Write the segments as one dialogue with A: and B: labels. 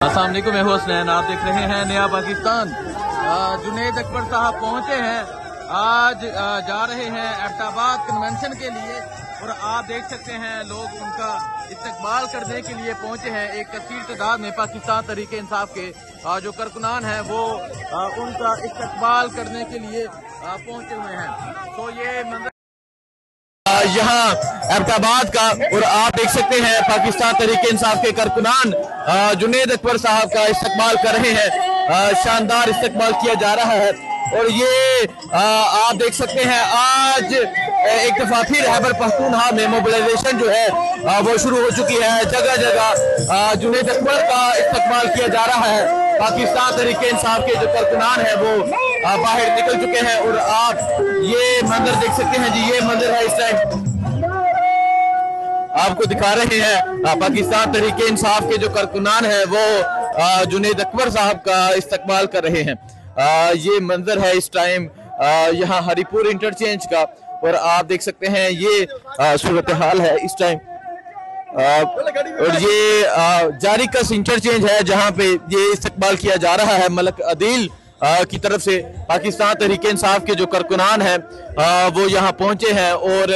A: अस्सलाम वालेकुम, मैं हूं हसनैन। आप देख रहे हैं नया पाकिस्तान। जुनैद अकबर साहब पहुंचे हैं, आज जा रहे हैं एबटाबाद कन्वेंशन के लिए और आप देख सकते हैं लोग उनका इस्तकबाल करने के लिए पहुंचे हैं। एक कसीर तादाद में पाकिस्तान तहरीक इंसाफ के जो कारकुनान हैं वो उनका इस्तकबाल करने के लिए पहुंचे हुए हैं। तो ये मंजर यहाँ एबटाबाद का, और आप देख सकते हैं पाकिस्तान तहरीक इंसाफ के कारकुनान जुनैद अकबर साहब का इस्तकबाल कर रहे हैं। शानदार इस्तकबाल किया जा रहा है और ये आप देख सकते हैं आज एक दफा फिर खैबर पख्तूनख्वा में मोबिलाइजेशन जो है वो शुरू हो चुकी है। जगह जगह जुनैद अकबर का इस्तकबाल किया जा रहा है। पाकिस्तान तहरीक इंसाफ के जो कारकुनान है वो बाहर निकल चुके हैं और आप ये मंजर देख सकते हैं जी। ये मंजर है इस टाइम आपको दिखा रहे हैं। पाकिस्तान तहरीक इंसाफ के जो कारकुनान है वो जुनैद अकबर साहब का इस्तकबाल कर रहे हैं। ये मंजर है इस टाइम यहाँ हरिपुर इंटरचेंज का और आप देख सकते हैं ये सूरत हाल है इस टाइम। और ये जारी कस इंटरचेंज है जहां पे ये इस्तकबाल किया जा रहा है मलक अदील की तरफ से। पाकिस्तान तहरीक इंसाफ के जो कारकुनान हैं वो यहाँ पहुंचे हैं और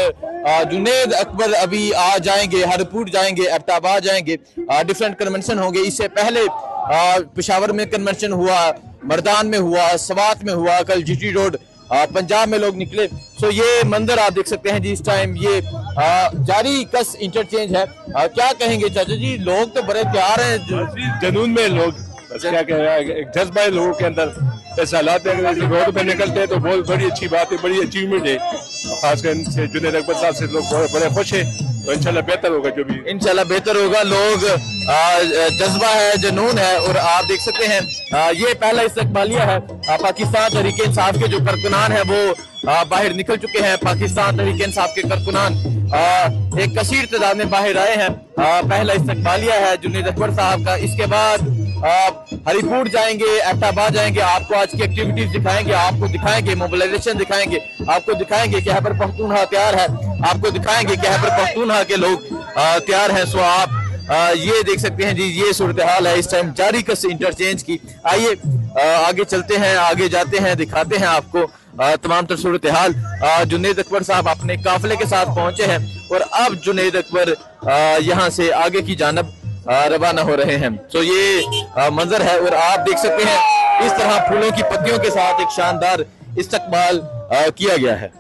A: जुनैद अकबर अभी आ जाएंगे, हरपुर जाएंगे, एबटाबाद जाएंगे, डिफरेंट कन्वेंशन होंगे। इससे पहले पेशावर में कन्वेंशन हुआ, मर्दान में हुआ, सवात में हुआ, कल जीटी रोड पंजाब में लोग निकले। सो ये मंजर आप देख सकते हैं जी इस टाइम। ये जारी कस इंटरचेंज है। क्या कहेंगे चाचा जी? लोग तो बड़े तैयार हैं,
B: जनून में लोग, क्या कह रहा है, एक जज्बा है लोगों के अंदर। ऐसा हालात है रोड पे निकलते हैं तो बहुत बड़ी अच्छी बात है, बड़ी अचीवमेंट है। खासकर इनसे जुनैद अकबर साहब से लोग बड़े खुश है। तो इंशाल्लाह बेहतर होगा, जो भी
A: इंशाल्लाह बेहतर होगा। लोग जज्बा है, जुनून है और आप देख सकते हैं ये पहला इस्तकबालिया है। पाकिस्तान तहरीक इंसाफ के जो कारकुनान है वो बाहर निकल चुके हैं। पाकिस्तान तहरीक इंसाफ के कारकुनान एक कसीर तादाद में बाहर आए हैं। पहला इस्तकबालिया है जुनैद अकबर साहब का। इसके बाद हरिपुर जाएंगे, एबटाबाद जाएंगे, आपको आज की एक्टिविटीज दिखाएंगे, आपको दिखाएंगे मोबिलाइजेशन दिखाएंगे, आपको दिखाएंगे कि खैबर पख्तूनख्वा तैयार है, आपको दिखाएंगे कि खैबर पख्तूनख्वा के लोग तैयार हैं। सो आप ये देख सकते हैं जी। ये सूरत हाल है इस टाइम जारी कस इंटरचेंज की। आइए आगे चलते हैं, आगे जाते हैं, दिखाते हैं आपको तमाम तर सूरत हाल। जुनैद अकबर साहब अपने काफिले के साथ पहुंचे हैं और अब जुनैद अकबर यहाँ से आगे की जानब रवाना हो रहे हैं। तो ये मंजर है और आप देख सकते हैं इस तरह फूलों की पत्तियों के साथ एक शानदार इस्तकबाल किया गया है।